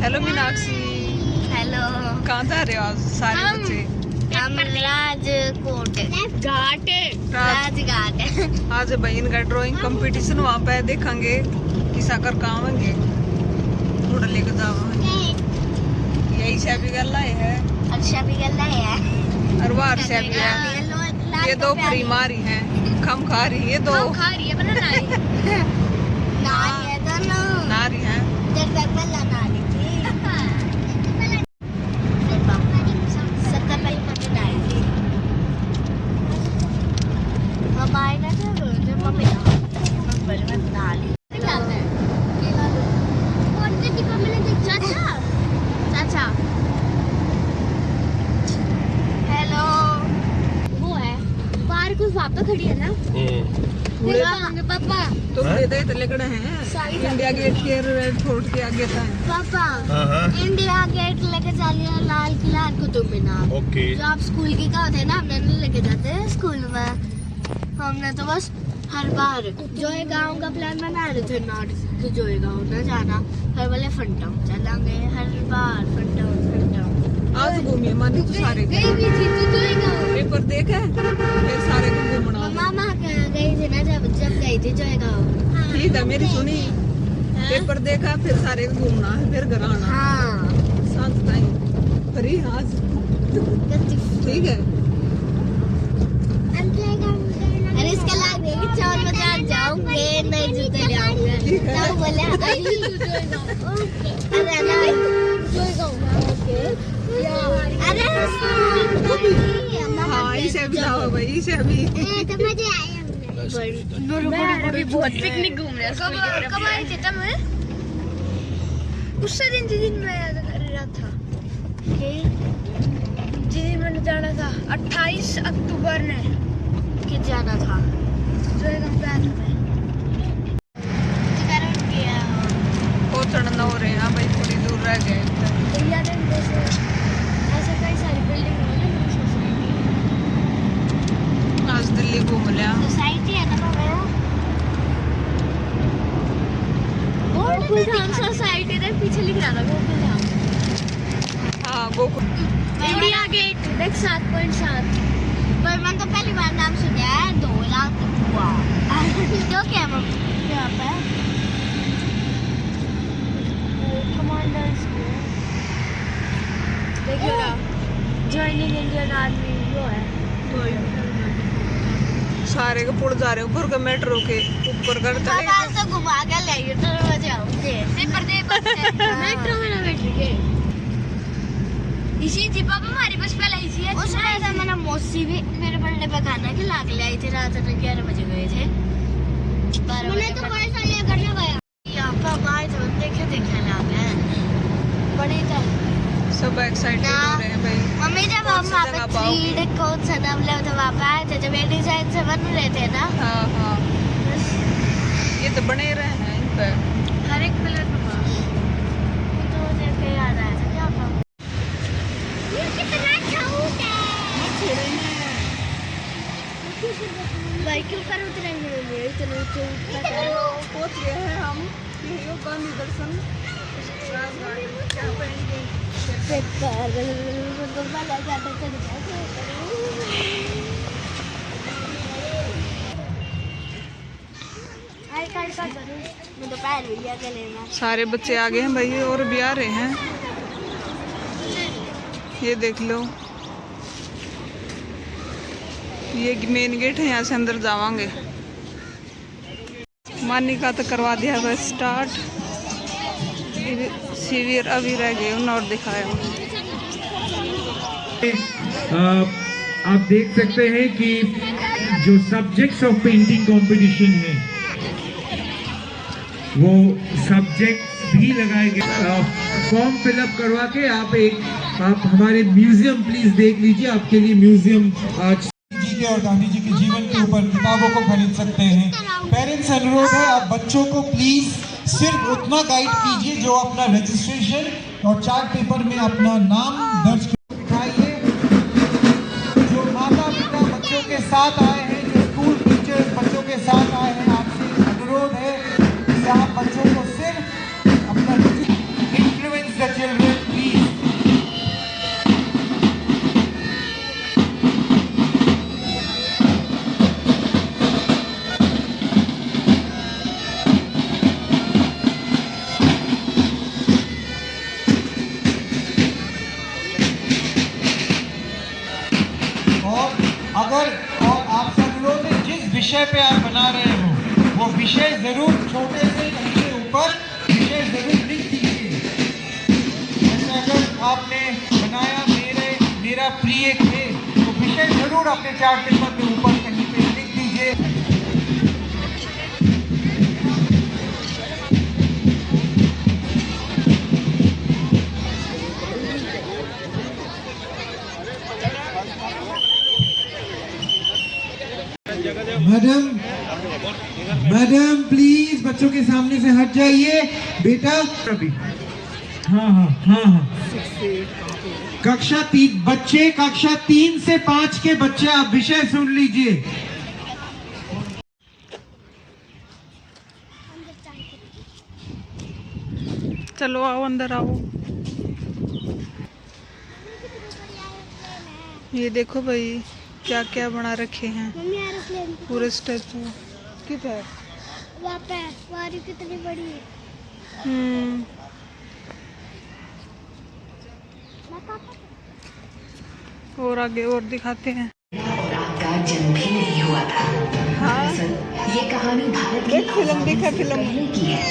Hello Meenakshi. Hello. कहाँ जा रहे हो आज सारे बच्चे? हम राजकोट राजघाट। आज भाई इनका ड्राइंग कंपटीशन वहाँ पे देखेंगे किसा कर काम होंगे थोड़ा लेकर जाओगे। यही से भी गल है अच्छा भी गल है और वार से भी है। ये दो फ्री मारी हैं खम खा रही है दो खा रही है बना नारी नारी है दोनों नारी है जब तक पहला नारी थी सबसे पहले मम्मी नारी थी हमारे ना जब मम्मी पहले नारी लाते हैं कौन से टिपा मैंने देखा चाचा चाचा हेलो वो है पार्क उस वहाँ पे खड़ी है ना पापा तुम दे तो लेकर हैं इंडिया गेट के रेड फोर्ट के आगे था पापा इंडिया गेट लेके चलिए लाल किला कुतुब मीनार ओके जो आप स्कूल की का होते हैं ना हमने नहीं लेके जाते हैं स्कूल में हमने तो बस हर बार जोए गांव का प्लान बना रहे थे नॉट तो जोए गांव ना जाना हर वाले फंटाउन चलेंगे हर बार फंटाउन आज घूमिए मानी तो सारे गई भी थी तो जोए गांव पेपर देखे फिर सारे को घूमना मामा गई थी ना जब गई थी जोए गांव ठीक है मेरी सुनी पेपर देखा फिर सारे को घूमना है फिर घर आना हाँ सांझ टाइम फ्री आज ठीक है। अरे इसके लाग देगी 4 बजे आज जाऊंगे नए जूते ले आऊंगे तब बोले अरे ना अरे हाँ इसे भी जाओ भाई इसे भी तो मजे आए हमने अभी बहुत पिकनिक घूम रहे हैं कब आए थे तुम उससे दिन मैं याद कर रहा था जी मैंने जाना था 28 अक्टूबर ने कि जाना था जो एकदम प्लान में पहुंचना ना हो रहे हैं भाई थोड़ी दूर रह गए ऐसे कई सारी बिल्डिंग है ना आज दिल्ली घूम लिया सोसाइटी है ना गोकुलधाम सोसाइटी के पीछे लिख रहा था गोकुलधाम हाँ गोकुल इंडिया गेट देख 7.7 पर मैंने तो पहली बार नाम सुना है 2 लाख हुआ जो क्या यहाँ पे कमांडर स्कूल देखिएगा जॉइनिंग इंडियन आर्मी वो है सारे को पुड़ जा रहे ऊपर का मेट्रो के ऊपर कर पापा से घुमा के ले आइए तो बजे आऊंगे पेपर दे मेट्रो में ना बैठेंगे इसी थी पापा हमारी बस पहले इसी है उसमें ऐसा मेरा मौसी भी मेरे बर्थडे पे खाना के लाग ले आई थी रात में 11 बजे गए थे मैंने तो बड़े साले करने गया यहाँ पर आए थे देखे लाग है बड़ी था सब एक्साइटेड हो रहे हैं भाई मम्मी जब हम वहाँ पे चीड़ कौन सा नाम ले तो वहाँ पे आए थे जब ये डिजाइन से बन रहे थे ना हाँ हाँ ये तो बने रहे हैं इन पे हर एक पिलर पे तो मुझे फिर याद आया था क्या था ये कितना छूट है भाई क्यों कर उतरेंगे मेरे इतने ऊंचे पहुंच गए हैं हम यही गांधी दर्शन क्या पहनेंगे सारे बच्चे आ गए हैं भाई और भी आ रहे हैं ये देख लो ये मेन गेट है यहाँ से अंदर जावांगे मानी का तो करवा दिया बस स्टार्ट शिविर अभी रह गए उन्होंने और दिखाया आप देख सकते हैं कि जो सब्जेक्ट्स ऑफ पेंटिंग कंपटीशन है वो सब्जेक्ट्स भी लगाए गए फॉर्म फिलअप करवा के आप हमारे म्यूजियम प्लीज देख लीजिए आपके लिए म्यूजियम आज जी के और गांधी जी के जीवन के ऊपर किताबों को खरीद सकते हैं। पेरेंट्स अनुरोध है आप बच्चों को प्लीज सिर्फ उतना गाइड कीजिए जो अपना रजिस्ट्रेशन और चार्ट पेपर में अपना नाम दर्ज कराइए। जो माता पिता बच्चों के साथ आए हैं जो स्कूल टीचर्स बच्चों के साथ आए हैं आपसे अनुरोध है कि आप बच्चों को सिर्फ अपना the children, please. और आपसे अनुरोध है, जिस विषय पे आप बना रहे हो वो विषय जरूर छोटे से कहीं के ऊपर विषय जरूर लिख दीजिए। जैसे अगर आपने बनाया मेरा प्रिय थे, तो विषय जरूर अपने चार्ट पेपर के ऊपर कहीं पे लिख दीजिए। मैडम प्लीज बच्चों के सामने से हट जाइए बेटा। अभी हाँ कक्षा 3 से 5 के बच्चे आप विषय सुन लीजिए। चलो आओ, अंदर आओ। ये देखो भाई क्या क्या बना रखे हैं, पूरे स्टैचू। कितना है वहाँ पे? वारी कितनी बड़ी है। और आगे और दिखाते हैं। का जन्म भी नहीं हुआ था। हाँ ये कहानी भारत की फिल्म देखा फिल्म की है,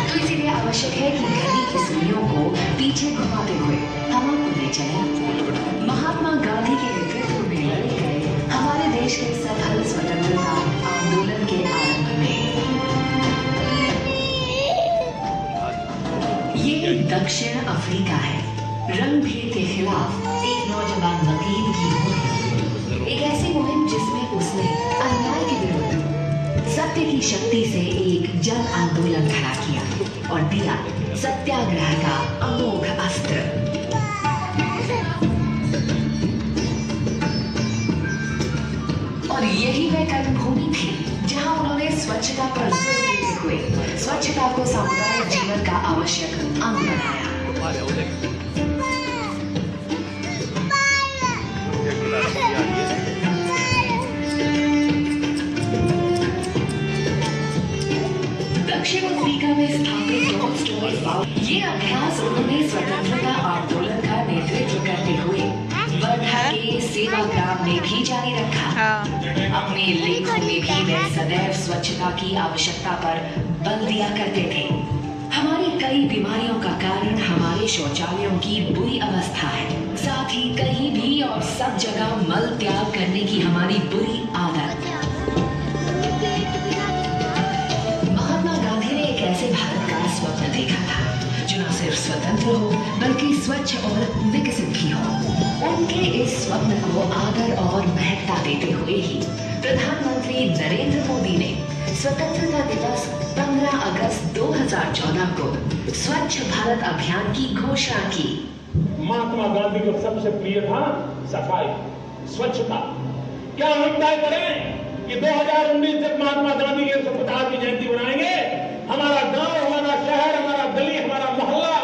तो इसीलिए आवश्यक है कि घड़ी की सुइयों को पीछे घुमाते हुए हम आपको ले चले महात्मा गांधी के नेतृत्व में लड़े गए हमारे देश के सफल स्वतंत्रता आंदोलन के आरंभ में। ये दक्षिण अफ्रीका है। रंग भेद के खिलाफ एक नौजवान वकील की मुहिम, एक ऐसी मुहिम जिसमें उसने अन्याय के विरुद्ध सत्य की शक्ति से एक जन आंदोलन खड़ा किया और दिया सत्याग्रह का अमोघ अस्त्र। और यही वह कर्मभूमि थी जहां उन्होंने स्वच्छता पर जोर देते हुए स्वच्छता को सामुदायिक जीवन का आवश्यक अंग बनाया। दक्षिण अफ्रीका में स्थापित ये अभ्यास उन्होंने स्वतंत्रता आंदोलन का नेतृत्व करते हुए वर्धा के सेवाग्राम में भी जारी रखा। अपने लेखों में भी वे सदैव स्वच्छता की आवश्यकता पर बल दिया करते थे। हमारी कई बीमारियों का कारण हमारे शौचालयों की बुरी अवस्था है, साथ ही कहीं भी और सब जगह मल त्याग करने की हमारी बुरी आदत। महात्मा गांधी ने एक ऐसे भारत का स्वप्न देखा था जो न सिर्फ स्वतंत्र हो बल्कि स्वच्छ और विकसित भी हो। उनके इस स्वप्न को आदर और महत्ता देते हुए ही प्रधानमंत्री नरेंद्र मोदी ने स्वतंत्रता दिवस 15 अगस्त 2014 को स्वच्छ भारत अभियान की घोषणा की। महात्मा गांधी को सबसे प्रिय था सफाई, स्वच्छता। क्या हम तय करें कि 2019 तक महात्मा गांधी के 150वीं जयंती बनाएंगे? हमारा गांव, हमारा शहर, हमारा गली, हमारा मोहल्ला,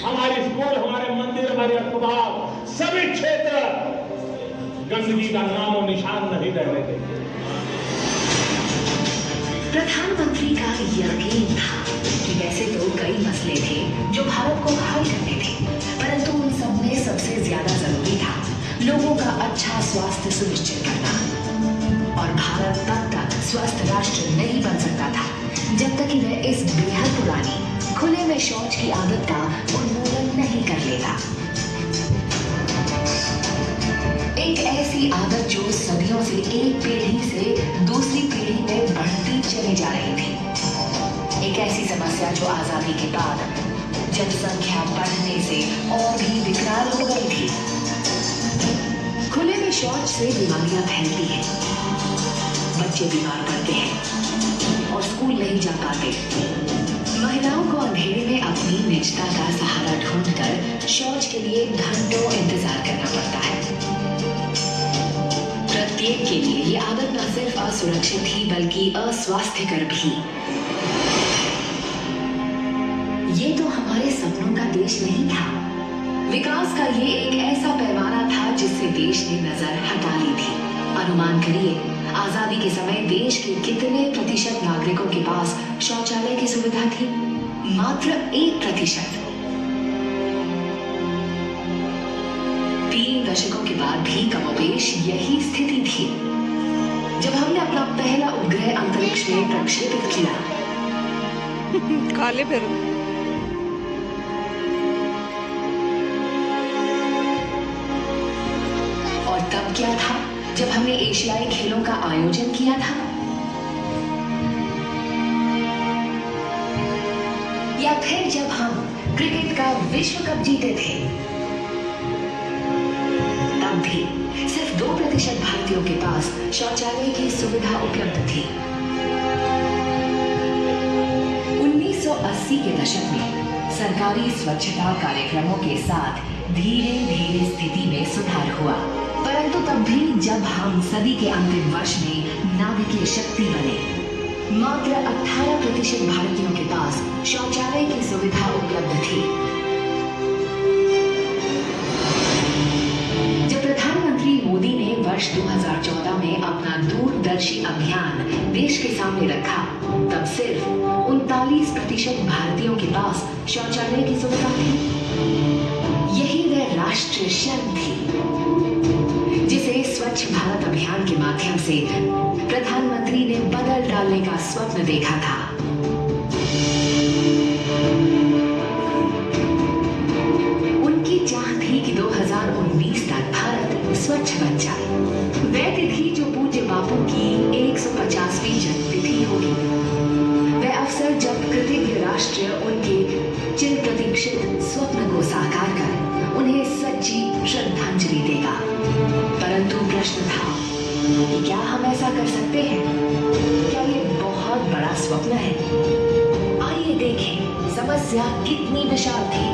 हमारे स्कूल, हमारे मंदिर, हमारे अस्पताल, सभी क्षेत्र गंदगी का नाम और निशान नहीं रहने देंगे। प्रधानमंत्री का यकीन था कि वैसे तो कई मसले थे जो भारत को हल करने थे, परंतु उन सब में सबसे ज्यादा जरूरी था लोगों का अच्छा स्वास्थ्य सुनिश्चित करना। और भारत तब तक स्वस्थ राष्ट्र नहीं बन सकता था जब तक कि वह इस बेहद पुरानी खुले में शौच की आदत का उन्मूलन नहीं कर लेता। एक ऐसी आदत जो सदियों से एक पीढ़ी से दूसरी पीढ़ी में बढ़ती चली जा रही थी। एक ऐसी समस्या जो आजादी के बाद जनसंख्या बढ़ने से और भी विकराल हो गई थी। खुले में शौच से बीमारियां फैलती हैं, बच्चे बीमार पड़ते हैं और स्कूल नहीं जा पाते। महिलाओं को अंधेरे में अपनी निजता का सहारा ढूंढकर शौच के लिए घंटों इंतजार करना पड़ता है। प्रत्येक के लिए ये आदत न सिर्फ असुरक्षित थी बल्कि अस्वास्थ्यकर भी। ये तो हमारे सपनों का देश नहीं था। विकास का ये एक ऐसा पैमाना था जिससे देश ने नजर हटा ली थी। अनुमान करिए, आजादी के समय देश के कितने प्रतिशत नागरिकों के पास शौचालय की सुविधा थी? मात्र 1%। 3 दशकों के बाद भी कमोबेश यही स्थिति थी। जब हमने अपना पहला उपग्रह अंतरिक्ष में प्रक्षेपित किया, काले फिर और तब क्या था जब हमने एशियाई खेलों का आयोजन किया था, या फिर जब हम क्रिकेट का विश्व कप जीते थे, तब भी सिर्फ 2% भारतीयों के पास शौचालय की सुविधा उपलब्ध थी। 1980 के दशक में सरकारी स्वच्छता कार्यक्रमों के साथ धीरे धीरे स्थिति में सुधार हुआ, परंतु तब भी जब हम सदी के अंतिम वर्ष में नाभिकीय शक्ति बने, मात्र 18% भारतीयों के पास शौचालय की सुविधा उपलब्ध थी। जब प्रधानमंत्री मोदी ने वर्ष 2014 में अपना दूरदर्शी अभियान देश के सामने रखा, तब सिर्फ 39% भारतीयों के पास शौचालय की सुविधा थी। यही वह राष्ट्रीय शर्म थी जिसे स्वच्छ भारत अभियान के माध्यम से प्रधानमंत्री ने बदल डालने का स्वप्न देखा था। उनकी चाह थी कि 2019 तक भारत स्वच्छ बन जाए। वह तिथि जो पूज्य बापू की 150वीं जन्मतिथि होगी, वह अवसर जब कृतज्ञ राष्ट्र उनके चिर प्रतीक्षित स्वप्न को साकार कर उन्हें सच्ची श्रद्धांजलि देगा। परंतु प्रश्न था कि क्या हम ऐसा कर सकते हैं? क्या ये बहुत बड़ा स्वप्न है? आइए देखें समस्या कितनी विशाल थी।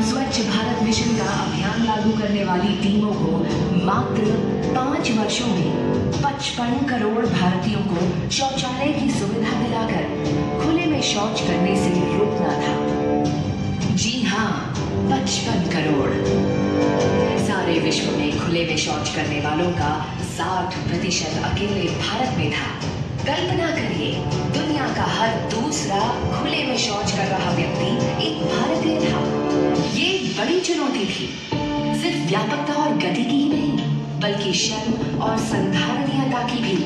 स्वच्छ भारत मिशन का अभियान लागू करने वाली टीमों को मात्र 5 वर्षों में 55 करोड़ भारतीयों को शौचालय की सुविधा दिलाकर खुले में शौच करने से रोकना था। जी हाँ, 55 करोड़। सारे विश्व में खुले में शौच करने वालों का 60% अकेले भारत में था। कल्पना करिए, दुनिया का हर दूसरा खुले में शौच कर रहा व्यक्ति एक भारतीय था। ये बड़ी चुनौती थी, सिर्फ व्यापकता और गति की ही नहीं, बल्कि शर्म और संधारणीयता की भी।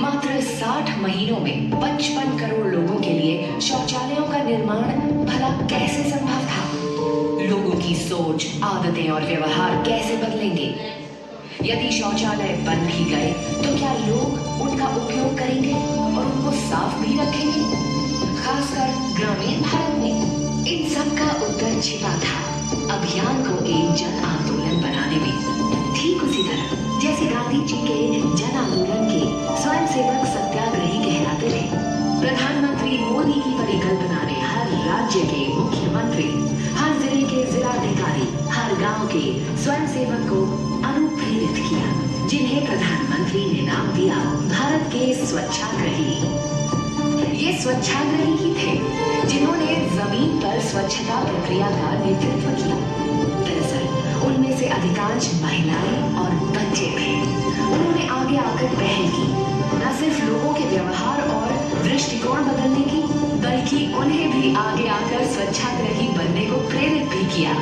मात्र 60 महीनों में 55 करोड़ लोगों के लिए शौचालयों का निर्माण भला कैसे संभव था? लोगों की सोच, आदतें और व्यवहार कैसे बदलेंगे? यदि शौचालय बन भी गए तो क्या लोग उनका उपयोग करेंगे और उनको साफ भी रखेंगे, खासकर ग्रामीण भारत में? इन सब का उत्तर छिपा था अभियान को एक जन आंदोलन बनाने में। ठीक उसी तरह जैसे गांधी जी के जन आंदोलन के स्वयंसेवक सत्याग्रही कहलाते थे, प्रधानमंत्री मोदी की परिकल्पना ने हर राज्य के मुख्यमंत्री, हर जिले के जिलाधिकारी, हर गांव के स्वयंसेवक को अनुप्रेरित किया, जिन्हें प्रधानमंत्री ने नाम दिया भारत के स्वच्छाग्रही। ये स्वच्छाग्रही ही थे जिन्होंने जमीन पर स्वच्छता प्रक्रिया का नेतृत्व किया। दरअसल उनमें से अधिकांश महिलाएं और बच्चे थे। उन्होंने आगे आकर पहल की, न सिर्फ लोगों के व्यवहार और दृष्टिकोण बदलने की, बल्कि उन्हें भी आगे आकर स्वच्छाग्रही बनने को प्रेरित भी किया।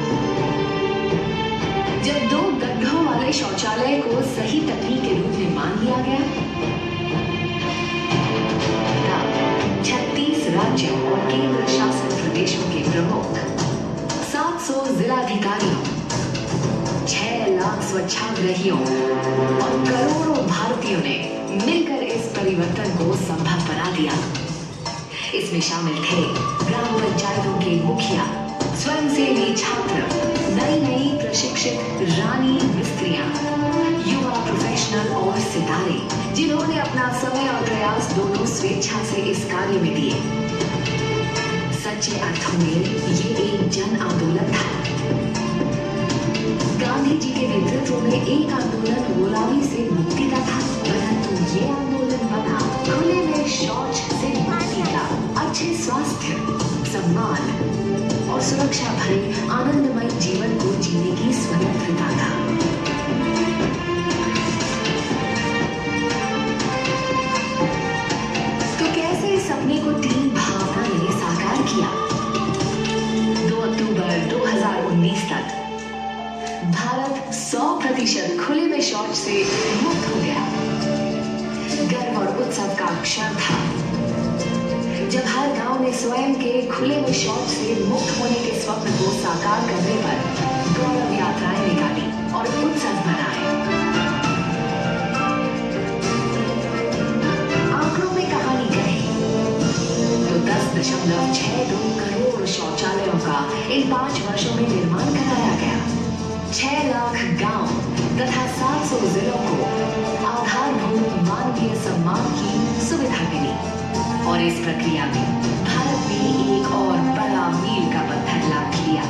जब 2 गड्ढों वाले शौचालय को सही तकनीक के रूप में मान लिया गया, तब 36 राज्यों और केंद्र शासित प्रदेशों के प्रमुख, 700 जिलाधिकारियों, 6 लाख स्वच्छाग्रहियों और करोड़ों भारतीयों ने मिलकर इस परिवर्तन को संभव बना दिया। इसमें शामिल थे ग्राम पंचायतों के मुखिया, स्वयंसेवी छात्र, नई प्रशिक्षित रानी मिस्त्रियां, युवा प्रोफेशनल और सितारे, जिन्होंने अपना समय और प्रयास दोनों स्वेच्छा से इस कार्य में दिए। सच्चे अर्थों में ये एक जन आंदोलन था। गांधी जी के नेतृत्व में एक आंदोलन गुलामी से मुक्ति का था, परंतु ये आंदोलन बना खुले में शौच से मुक्ति का, अच्छे स्वास्थ्य, सम्मान और सुरक्षा भरे आनंदमय जीवन को जीने की स्वतंत्रता था। तो कैसे इस सपने को टीम भावना ने साकार किया? 2 अक्टूबर 2019 तक भारत 100% खुले में शौच से मुक्त हो गया। गर्व और उत्सव का क्षण था जब हर गांव ने स्वयं के खुले में शौच से मुक्त होने के स्वप्न को साकार करने पर गौरव यात्राएं निकाली और उत्सव मनाए। आंकड़ों में कहानी कहे तो 10.62 करोड़ शौचालयों का इन 5 वर्षों में निर्माण कराया गया। 6 लाख गांव तथा 700 जिलों को आधारभूत मानवीय सम्मान की सुविधा मिली और इस प्रक्रिया में भारत ने एक और बड़ा मील का पत्थर लाद लिया।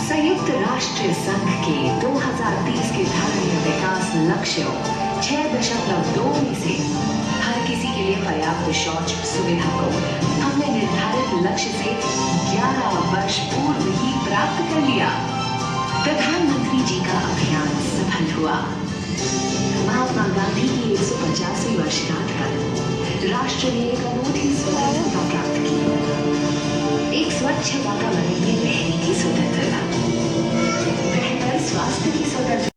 संयुक्त राष्ट्र संघ के 2030 के धारणीय विकास लक्ष्यों 6.2 में से हर किसी के लिए पर्याप्त शौच सुविधा को हमने निर्धारित लक्ष्य से 11 वर्ष पूर्व ही प्राप्त कर लिया। प्रधानमंत्री जी का अभियान सफल हुआ। महात्मा गांधी की 150वीं वर्षगांठ पर राष्ट्र ने एक अनूठी स्वतंत्रता प्राप्त की। एक स्वच्छ वातावरण में रहने की स्वतंत्रता, बेहतर स्वास्थ्य की स्वतंत्रता।